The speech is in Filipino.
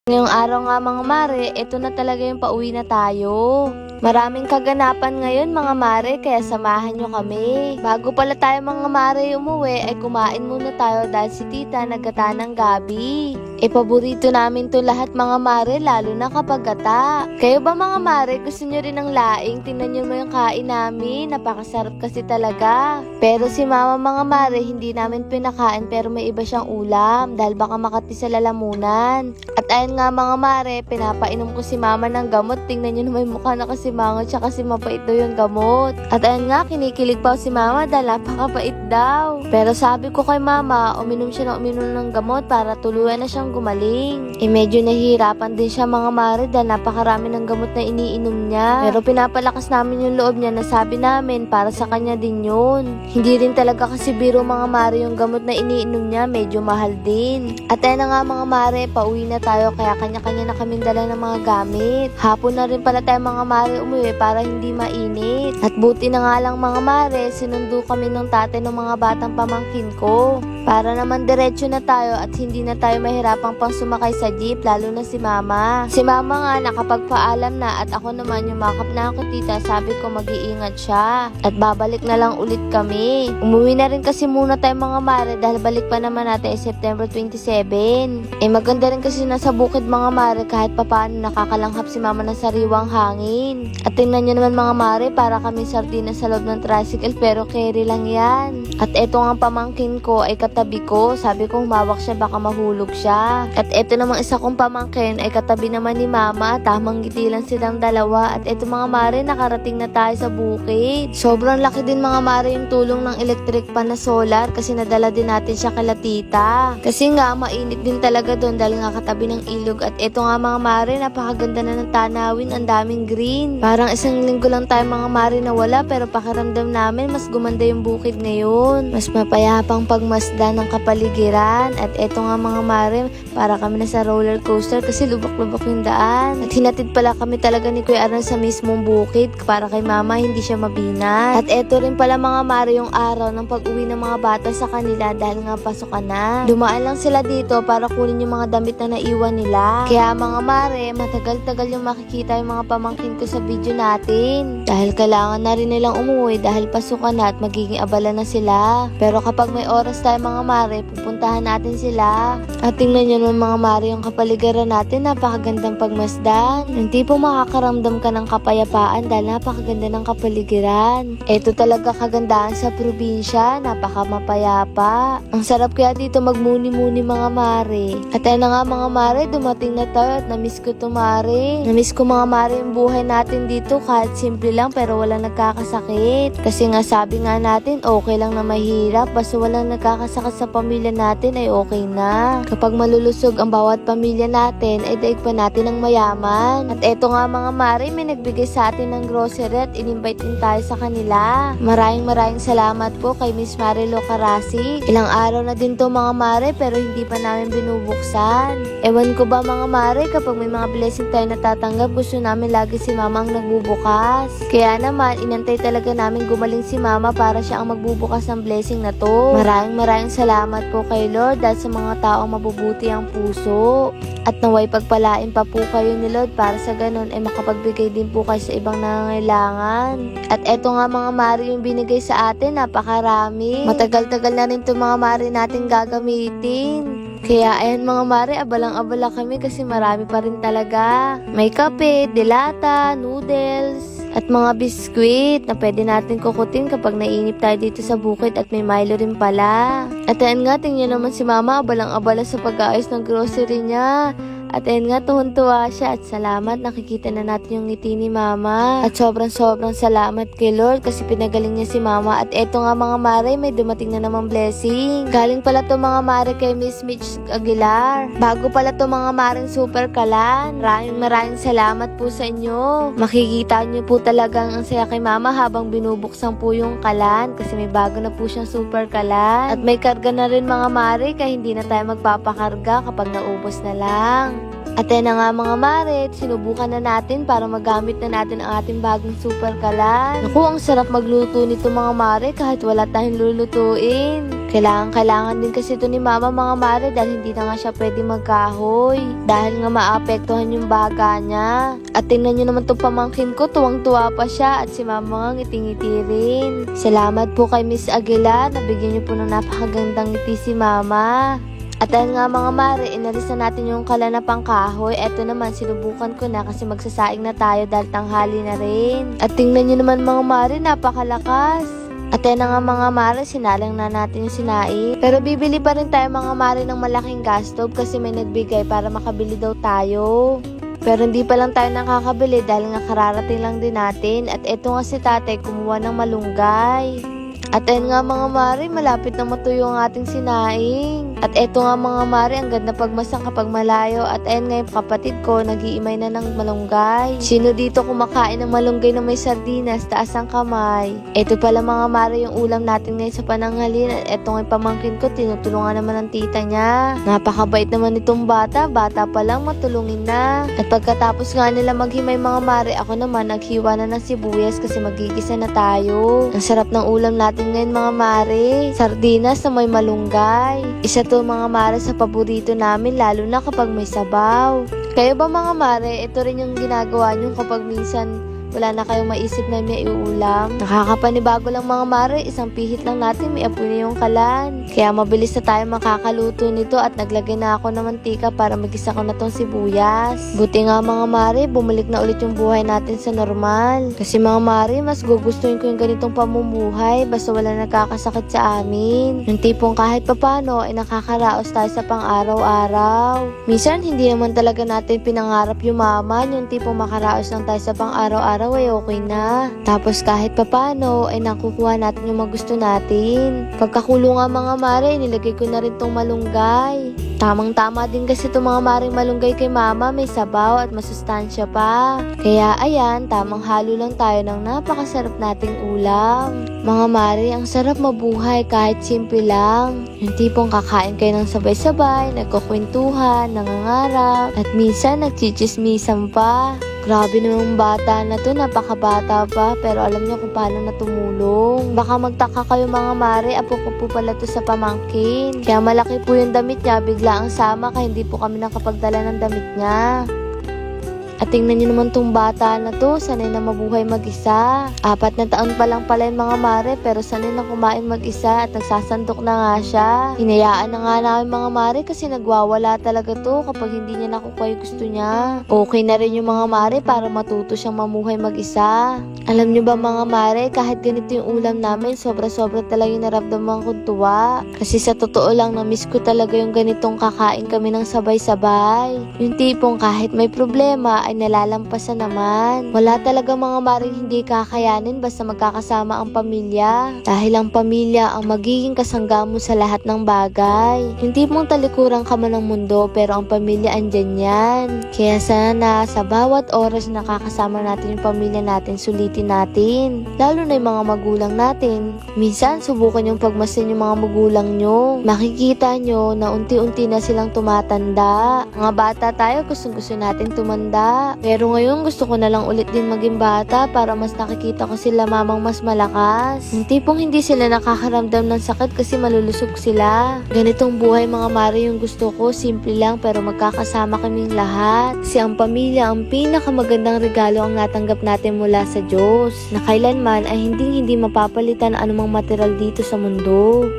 Ngayong araw nga mga mare, ito na talaga yung pauwi na tayo. Maraming kaganapan ngayon mga mare, kaya samahan nyo kami. Bago pala tayo mga mare umuwi, ay kumain muna tayo dahil si tita nagata ng gabi. Paborito namin to lahat mga mare, lalo na kapag gata. Kayo ba mga mare, gusto nyo rin ng laing? Tingnan nyo mo yung kain namin, napakasarap kasi talaga. Pero si mama mga mare, hindi namin pinakain pero may iba siyang ulam dahil baka makati sa lalamunan. At ayun nga mga mare, pinapainom ko si mama ng gamot. Tingnan nyo naman yung mukha na kasi mango tsaka si mapait daw yung gamot. At ayun nga, kinikilig pa si mama dahil napakapait daw. Pero sabi ko kay mama, uminom siya ng gamot para tuluyan na siyang gumaling. Medyo nahihirapan din siya mga mare dahil napakarami ng gamot na iniinom niya. Pero pinapalakas namin yung loob niya na sabi namin para sa kanya din yun. Hindi rin talaga kasi biro mga mare yung gamot na iniinom niya, medyo mahal din. At ayun na nga mga mare, pauwi na tayo kaya kanya-kanya na kaming dala ng mga gamit. Hapon na rin pala tayo mga mare umuwi para hindi mainit. At buti na nga lang mga mare, sinundo kami ng tatay ng mga batang pamangkin ko. Para naman diretso na tayo at hindi na tayo mahirapang pang sumakay sa jeep, lalo na si mama. Si mama nga nakapagpaalam na at ako naman yumakap na ako tita, sabi ko mag-iingat siya. At babalik na lang ulit kami. Umuwi na rin kasi muna tayo mga mare dahil balik pa naman natin ay September 27. Maganda rin kasi nasa bukid mga mare kahit papaano nakakalanghap si mama ng sariwang hangin. At tingnan nyo naman mga mare, para kami sardinas sa loob ng tricycle pero carry lang yan. At eto nga pamangkin ko ay katabi ko, sabi ko humawak siya baka mahulog siya. At eto namang isa kong pamangkin ay katabi naman ni mama, tamang ngiti lang silang dalawa. At eto mga mare, nakarating na tayo sa bukid. Sobrang laki din mga mare yung tulong ng electric pan na solar kasi nadala din natin siya kala tita. Kasi nga mainit din talaga doon dahil nga katabi ng ilog. At eto nga mga mare, napakaganda na ng tanawin, ang daming green. Parang isang linggo lang tayo mga mare na wala pero pakiramdam namin mas gumanda yung bukid ngayon. Mas mapayapang pagmasdan ng kapaligiran. At eto nga mga mare, para kami na sa roller coaster kasi lubak-lubak yung daan. At hinatid pala kami talaga ni Kuya Aran sa mismong bukid para kay mama hindi siya mabinat. At eto rin pala mga mare yung araw ng pag-uwi ng mga bata sa kanila dahil nga pasukan na. Dumaan lang sila dito para kunin yung mga damit na naiwan nila. Kaya mga mare, matagal-tagal yung makikita yung mga pamangkin ko sa video natin. Dahil kailangan na rin nilang umuwi dahil pasukan na at magiging abala na sila. Pero kapag may oras tayo mga mare, pupuntahan natin sila. At tingnan nyo naman mga mare yung kapaligiran natin, napakagandang pagmasdan. Yung tipong makakaramdam ka ng kapayapaan dahil napakaganda ng kapaligiran. Ito talaga kagandahan sa probinsya, napakamapayapa. Ang sarap kaya dito magmuni-muni mga mare. At ayun na nga mga mare, dumating na tayo at namiss ko to mare. Namiss ko mga mare yung buhay natin dito kahit simple lang pero walang nagkakasakit. Kasi nga sabi nga natin okay lang na mahirap basta walang nagkakasakit sa pamilya natin ay okay na. Kapag malulusog ang bawat pamilya natin ay daig pa natin ng mayaman. At eto nga mga mare, may nagbigay sa atin ng grocery at in-invite din tayo sa kanila. Maraming salamat po kay Miss Marilo Carasi. Ilang araw na din to mga mare pero hindi pa namin binubuksan. Ewan ko ba mga mare, kapag may mga blessing tayo natatanggap, gusto namin lagi si mama ang nagbubukas. Kaya naman, inantay talaga namin gumaling si mama para siya ang magbubukas ng blessing na to. Maraming salamat po kay Lord dahil sa mga taong mabubuti ang puso. At naway pagpalain pa po kayo ni Lord para sa ganun ay makapagbigay din po kayo sa ibang nangangailangan. At eto nga mga mare yung binigay sa atin, napakarami. Matagal-tagal na rin itong mga mare natin gagamitin. Kaya ayan mga mare, abalang-abala kami kasi marami pa rin talaga. May kape, delata, noodles, at mga biskwit na pwede natin kukutin kapag nainip tayo dito sa bukid at may Milo rin pala. At ayan nga, tingnan naman si mama, abalang-abala sa pag-aayos ng grocery niya. At ayun nga, tuhon-tuwa siya at salamat, nakikita na natin yung ngiti ni mama. At sobrang salamat kay Lord kasi pinagaling niya si mama. At eto nga mga mare, may dumating na namang blessing. Galing pala to mga mare kay Miss Mitch Aguilar. Bago pala to mga mare super kalan. Maraming salamat po sa inyo. Makikita niyo po talagang ang saya kay mama habang binubuksan po yung kalan kasi may bago na po siyang super kalan. At may karga na rin mga mare kaya hindi na tayo magpapakarga kapag naubos na lang. At yan na nga mga mare, sinubukan na natin para magamit na natin ang ating bagong super kalan. Naku, ang sarap magluto nito mga mare kahit wala tayong lulutuin. Kailangan din kasi ito ni mama mga mare dahil hindi na nga siya pwede magkahoy. Dahil nga maapektuhan yung baga niya. At tingnan nyo naman itong pamangkin ko, tuwang-tuwa pa siya at si mama nga ngiting-ngiti rin. Salamat po kay Miss Aguilar, nabigyan niyo po ng napakagandang ngiti si mama. At dahil nga mga mare, inalis na natin yung kala na pangkahoy. Eto naman, sinubukan ko na kasi magsasaing na tayo dahil tanghali na rin. At tingnan nyo naman mga mare, napakalakas. At yan na nga mga mare, sinalang na natin yung sinaing. Pero bibili pa rin tayo mga mare ng malaking gas stove kasi may nagbigay para makabili daw tayo. Pero hindi pa lang tayo nakakabili dahil nga kararating lang din natin. At eto nga si tatay kumuha ng malunggay. At ayun nga mga mare, malapit na matuyo ang ating sinaing. At eto nga mga mare, ang ganda pagmasang kapag malayo. At ayun nga yung kapatid ko, nag-iimay na ng malunggay. Sino dito kumakain ng malunggay na may sardinas, taas ang kamay? Eto pala mga mare yung ulam natin ngayon sa pananghalin. At eto nga yung pamangkin ko, tinutulungan naman ng tita niya. Napakabait naman itong bata pa lang matulungin na. At pagkatapos nga nila maghimay mga mare, ako naman naghiwa na ng sibuyas kasi magigisa na tayo. Ang sarap ng ulam natin ngayon mga mare, sardinas na may malunggay. Isa to mga mare sa paborito namin lalo na kapag may sabaw. Kayo ba mga mare, ito rin yung ginagawa nyo kapag minsan wala na kayong maisip na may iulam? Nakakapanibago lang mga mare, isang pihit lang natin may apoy na yung kalan. Kaya mabilis na tayo makakaluto nito at naglagay na ako ng mantika para magisa ko na tong sibuyas. Buti nga mga mare, bumalik na ulit yung buhay natin sa normal. Kasi mga mare, mas gugustuhin ko yung ganitong pamumuhay basta wala nagkakasakit sa amin. Yung tipong kahit papano ay nakakaraos tayo sa pang-araw-araw. Minsan hindi naman talaga natin pinangarap yumaman, yung tipong makaraos lang tayo sa pang-araw-araw ay okay na. Tapos kahit papano ay nakukuha natin yung magusto natin. Pagkakulo nga mga mare, nilagay ko na rin tong malunggay. Tamang-tama din kasi itong mga maring malunggay kay mama, may sabaw at masustansya pa. Kaya ayan, tamang halo lang tayo ng napakasarap nating ulam. Mga mare, ang sarap mabuhay kahit simple lang. Yung tipong kakain kayo ng sabay-sabay, nagkukwentuhan, nangangarap, at minsan nagchichismisan pa. Grabe namang bata na to, napakabata pa, pero alam niyo kung paano na tumulong. Baka magtaka kayo mga mare, apo ko po pala to sa pamangkin. Kaya malaki po yung damit niya, bigla ang sama, kaya hindi po kami nakapagdala ng damit niya. At tingnan niyo naman tong bata na to, sanay na mabuhay mag-isa. 4 na taon pa lang pala yung mga mare, pero sanay na kumain mag-isa at nagsasandok na nga siya. Hinayaan na nga namin mga mare kasi nagwawala talaga to kapag hindi niya nakukuha yung gusto niya. Okay na rin yung mga mare para matuto siyang mamuhay mag-isa. Alam niyo ba mga mare, kahit ganito yung ulam namin, sobra-sobra talaga yung naramdaman kong tuwa. Kasi sa totoo lang, na-miss ko talaga yung ganitong kakain kami ng sabay-sabay. Yung tipong kahit may problema, ay nalalampasan naman. Wala talaga mga maring hindi kakayanin basta magkakasama ang pamilya. Dahil ang pamilya ang magiging kasangga mo sa lahat ng bagay. Hindi mong talikuran ka man ng mundo pero ang pamilya andyan yan. Kaya sana sa bawat oras na nakakasama natin yung pamilya natin, sulitin natin. Lalo na yung mga magulang natin. Minsan subukan yung pagmasin yung mga magulang nyo. Makikita nyo na unti-unti na silang tumatanda. Mga bata tayo, gustong-gusto natin tumanda. Pero ngayon gusto ko na lang ulit din maging bata para mas nakikita ko sila mamang mas malakas. Yung tipong hindi sila nakakaramdam ng sakit kasi malulusog sila. Ganitong buhay mga mare yung gusto ko, simple lang pero magkakasama kaming lahat. Kasi ang pamilya ang pinakamagandang regalo ang natanggap natin mula sa Diyos. Na kailanman ay hindi mapapalitan anumang material dito sa mundo.